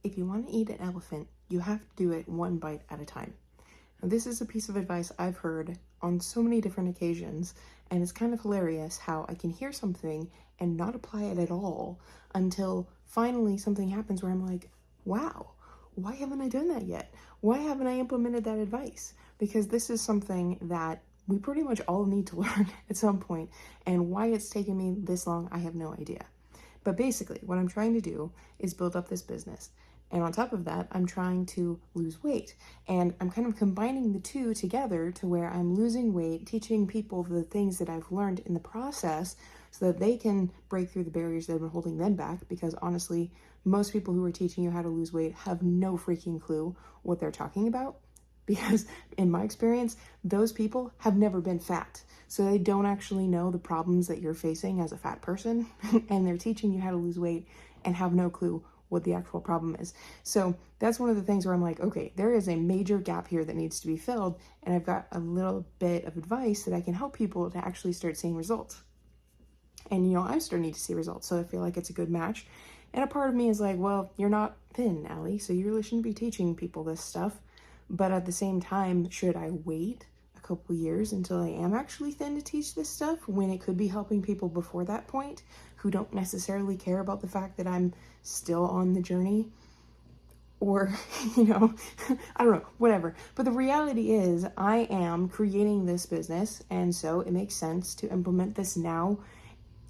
if you want to eat an elephant, you have to do it one bite at a time. Now, this is a piece of advice I've heard on so many different occasions, and it's kind of hilarious how I can hear something and not apply it at all until finally something happens where I'm like, wow, why haven't I done that yet? Why haven't I implemented that advice? Because this is something that we pretty much all need to learn at some point, and why it's taken me this long, I have no idea. But basically, what I'm trying to do is build up this business. And on top of that, I'm trying to lose weight. And I'm kind of combining the two together to where I'm losing weight, teaching people the things that I've learned in the process so that they can break through the barriers that have been holding them back. Because honestly, most people who are teaching you how to lose weight have no freaking clue what they're talking about. Because in my experience, those people have never been fat. So they don't actually know the problems that you're facing as a fat person. And they're teaching you how to lose weight and have no clue what the actual problem is. So that's one of the things where I'm like, okay, there is a major gap here that needs to be filled. And I've got a little bit of advice that I can help people to actually start seeing results. And, I'm starting to see results. So I feel like it's a good match. And a part of me is like, well, you're not thin, Allie, so you really shouldn't be teaching people this stuff. But at the same time, should I wait a couple years until I am actually thin to teach this stuff when it could be helping people before that point who don't necessarily care about the fact that I'm still on the journey? Or, I don't know, whatever. But the reality is I am creating this business, and so it makes sense to implement this now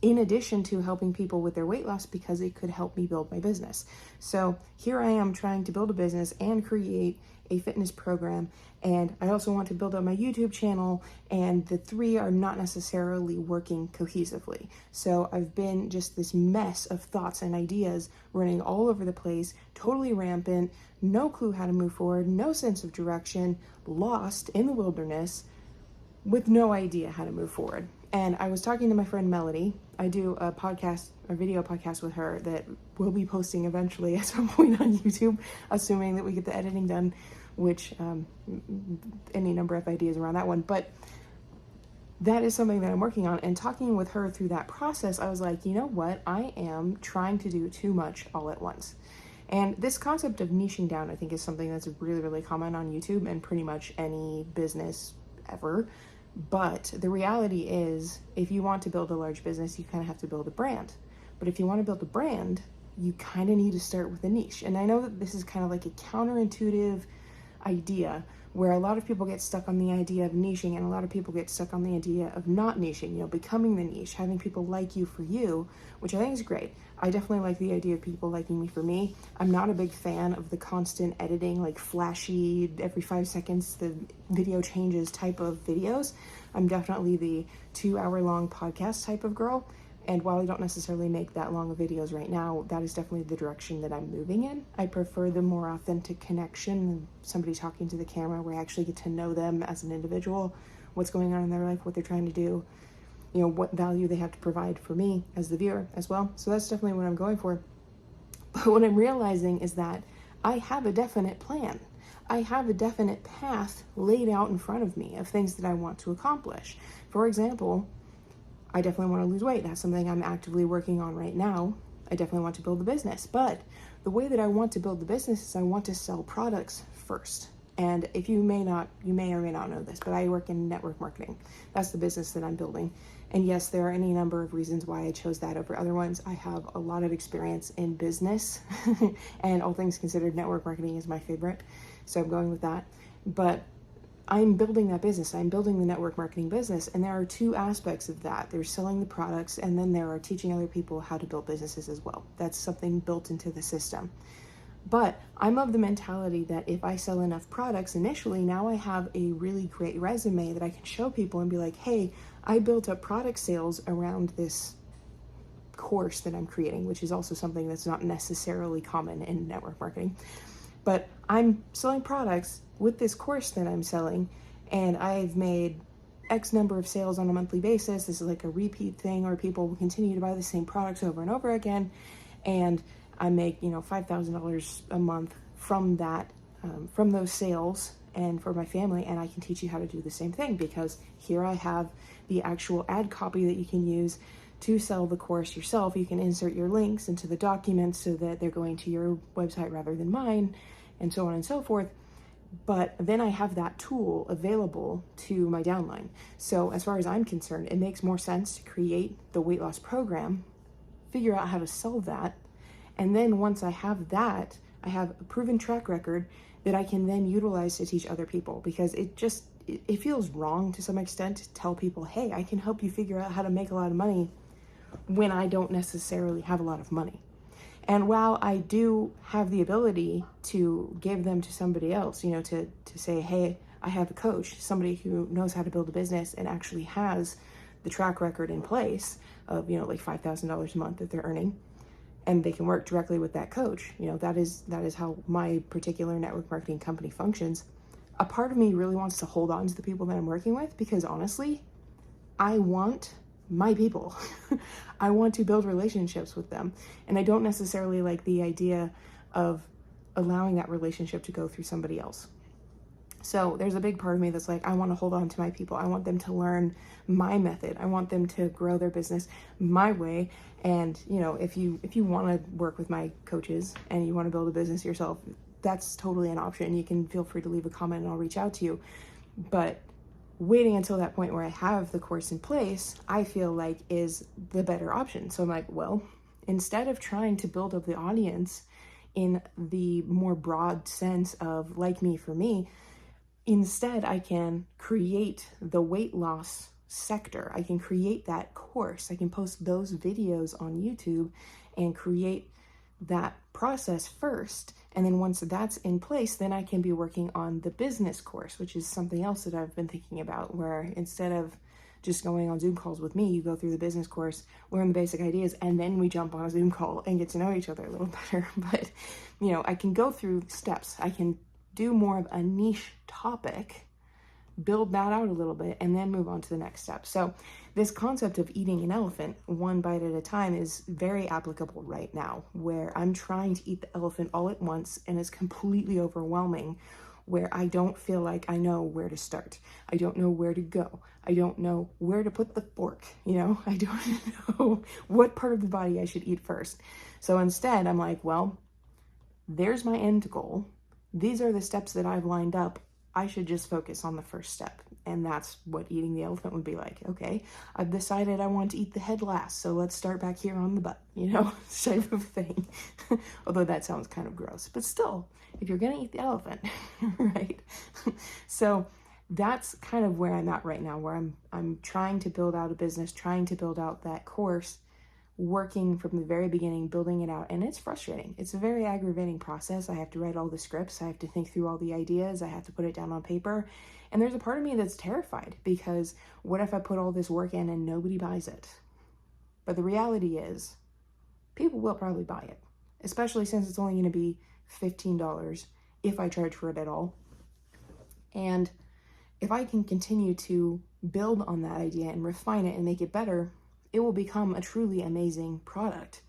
in addition to helping people with their weight loss because it could help me build my business. So here I am trying to build a business and create a fitness program, and I also want to build up my YouTube channel, and the three are not necessarily working cohesively. So I've been just this mess of thoughts and ideas running all over the place, totally rampant, no clue how to move forward, no sense of direction, lost in the wilderness with no idea how to move forward. And I was talking to my friend Melody. I do a video podcast with her that we'll be posting eventually at some point on YouTube, assuming that we get the editing done, which any number of ideas around that one. But that is something that I'm working on. And talking with her through that process, I was like, you know what? I am trying to do too much all at once. And this concept of niching down, I think, is something that's really, really common on YouTube and pretty much any business ever. But the reality is, if you want to build a large business, you kind of have to build a brand. But if you want to build a brand, you kind of need to start with a niche. And I know that this is kind of like a counterintuitive idea where a lot of people get stuck on the idea of niching, and a lot of people get stuck on the idea of not niching, becoming the niche, having people like you for you, which I think is great. I definitely like the idea of people liking me for me. I'm not a big fan of the constant editing, like flashy, every 5 seconds the video changes type of videos. I'm definitely the 2-hour-long podcast type of girl. And while I don't necessarily make that long of videos right now, that is definitely the direction that I'm moving in. I prefer the more authentic connection, somebody talking to the camera where I actually get to know them as an individual, what's going on in their life, what they're trying to do, what value they have to provide for me as the viewer as well. So that's definitely what I'm going for. But what I'm realizing is that I have a definite plan. I have a definite path laid out in front of me of things that I want to accomplish. For example, I definitely want to lose weight. That's something I'm actively working on right now. I definitely want to build the business. But the way that I want to build the business is I want to sell products first. And if you may or may not know this, but I work in network marketing. That's the business that I'm building. And yes, there are any number of reasons why I chose that over other ones. I have a lot of experience in business and all things considered, network marketing is my favorite. So I'm going with that. But I'm building that business. I'm building the network marketing business. And there are two aspects of that. There's selling the products, and then there are teaching other people how to build businesses as well. That's something built into the system. But I'm of the mentality that if I sell enough products initially, now I have a really great resume that I can show people and be like, hey, I built up product sales around this course that I'm creating, which is also something that's not necessarily common in network marketing. But I'm selling products with this course that I'm selling, and I've made X number of sales on a monthly basis. This is like a repeat thing, or people will continue to buy the same products over and over again. And I make, $5,000 a month from that, from those sales and for my family. And I can teach you how to do the same thing, because here I have the actual ad copy that you can use to sell the course yourself. You can insert your links into the documents so that they're going to your website rather than mine, and so on and so forth. But then I have that tool available to my downline. So as far as I'm concerned, it makes more sense to create the weight loss program, figure out how to sell that, and then once I have that, I have a proven track record that I can then utilize to teach other people, because it feels wrong to some extent to tell people, hey, I can help you figure out how to make a lot of money when I don't necessarily have a lot of money. And while I do have the ability to give them to somebody else, to say, hey, I have a coach, somebody who knows how to build a business and actually has the track record in place of, like $5,000 a month that they're earning, and they can work directly with that coach. That is how my particular network marketing company functions. A part of me really wants to hold on to the people that I'm working with, because honestly, I want my people. I want to build relationships with them. And I don't necessarily like the idea of allowing that relationship to go through somebody else. So there's a big part of me that's like, I want to hold on to my people. I want them to learn my method. I want them to grow their business my way. And, if you want to work with my coaches and you want to build a business yourself, that's totally an option. You can feel free to leave a comment and I'll reach out to you. But waiting until that point where I have the course in place, I feel like is the better option. So I'm like, well, instead of trying to build up the audience in the more broad sense of like me for me, instead I can create the weight loss sector. I can create that course. I can post those videos on YouTube and create that process first. And then once that's in place, then I can be working on the business course, which is something else that I've been thinking about, where instead of just going on Zoom calls with me, you go through the business course, learn the basic ideas, and then we jump on a Zoom call and get to know each other a little better. But, I can go through steps. I can do more of a niche topic, build that out a little bit, and then move on to the next step. So this concept of eating an elephant one bite at a time is very applicable right now, where I'm trying to eat the elephant all at once and it's completely overwhelming, where I don't feel like I know where to start. I don't know where to go. I don't know where to put the fork. I don't know what part of the body I should eat first. So instead, I'm like, well, there's my end goal. These are the steps that I've lined up. I should just focus on the first step. And that's what eating the elephant would be like. Okay, I've decided I want to eat the head last, so let's start back here on the butt, type of thing. Although that sounds kind of gross, but still, if you're gonna eat the elephant, right? So that's kind of where I'm at right now, where I'm trying to build out a business, trying to build out that course, working from the very beginning, building it out. And it's frustrating. It's a very aggravating process. I have to write all the scripts. I have to think through all the ideas. I have to put it down on paper. And there's a part of me that's terrified, because what if I put all this work in and nobody buys it? But the reality is, people will probably buy it, especially since it's only going to be $15 if I charge for it at all. And if I can continue to build on that idea and refine it and make it better, it will become a truly amazing product.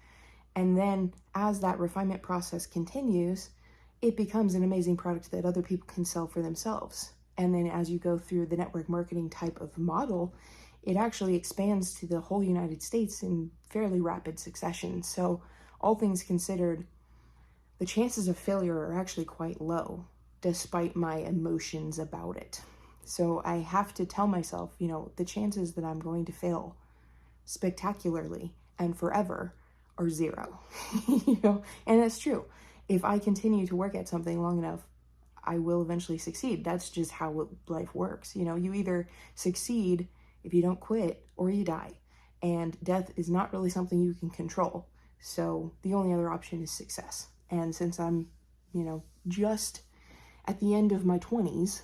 And then as that refinement process continues, it becomes an amazing product that other people can sell for themselves. And then as you go through the network marketing type of model, it actually expands to the whole United States in fairly rapid succession. So all things considered, the chances of failure are actually quite low, despite my emotions about it. So I have to tell myself, the chances that I'm going to fail spectacularly and forever are zero. And that's true. If I continue to work at something long enough, I will eventually succeed. That's just how life works. You either succeed if you don't quit, or you die. And death is not really something you can control. So the only other option is success. And since I'm, just at the end of my 20s,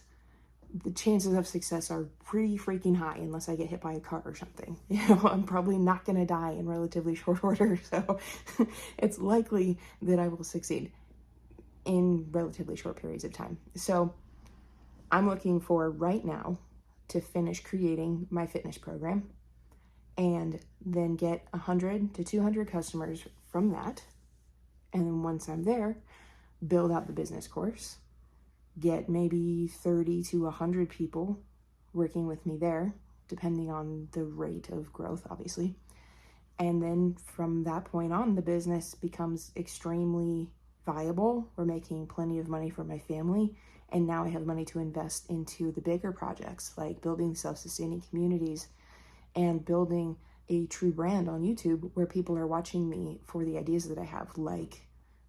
the chances of success are pretty freaking high, unless I get hit by a car or something. I'm probably not going to die in relatively short order. So it's likely that I will succeed in relatively short periods of time. So I'm looking for right now to finish creating my fitness program and then get 100 to 200 customers from that. And then once I'm there, build out the business course, get maybe 30 to 100 people working with me there, depending on the rate of growth, obviously. And then from that point on, the business becomes extremely viable. We're making plenty of money for my family. And now I have money to invest into the bigger projects, like building self-sustaining communities and building a true brand on YouTube where people are watching me for the ideas that I have, like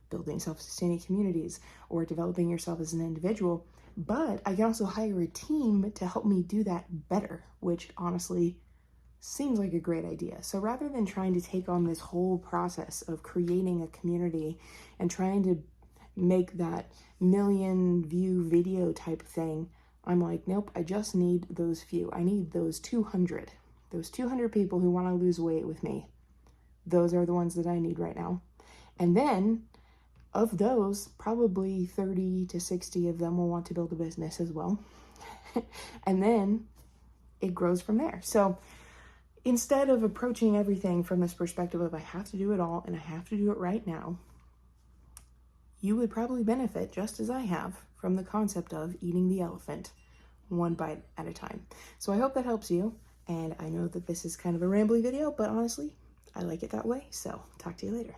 building self-sustaining communities or developing yourself as an individual. But I can also hire a team to help me do that better, which honestly seems like a great idea. So rather than trying to take on this whole process of creating a community and trying to make that million view video type thing, I'm like, nope, I just need those few. I need those 200. Those 200 people who want to lose weight with me. Those are the ones that I need right now. And then of those, probably 30 to 60 of them will want to build a business as well. And then it grows from there. So instead of approaching everything from this perspective of I have to do it all and I have to do it right now, you would probably benefit just as I have from the concept of eating the elephant one bite at a time. So I hope that helps you. And I know that this is kind of a rambly video, but honestly, I like it that way. So talk to you later.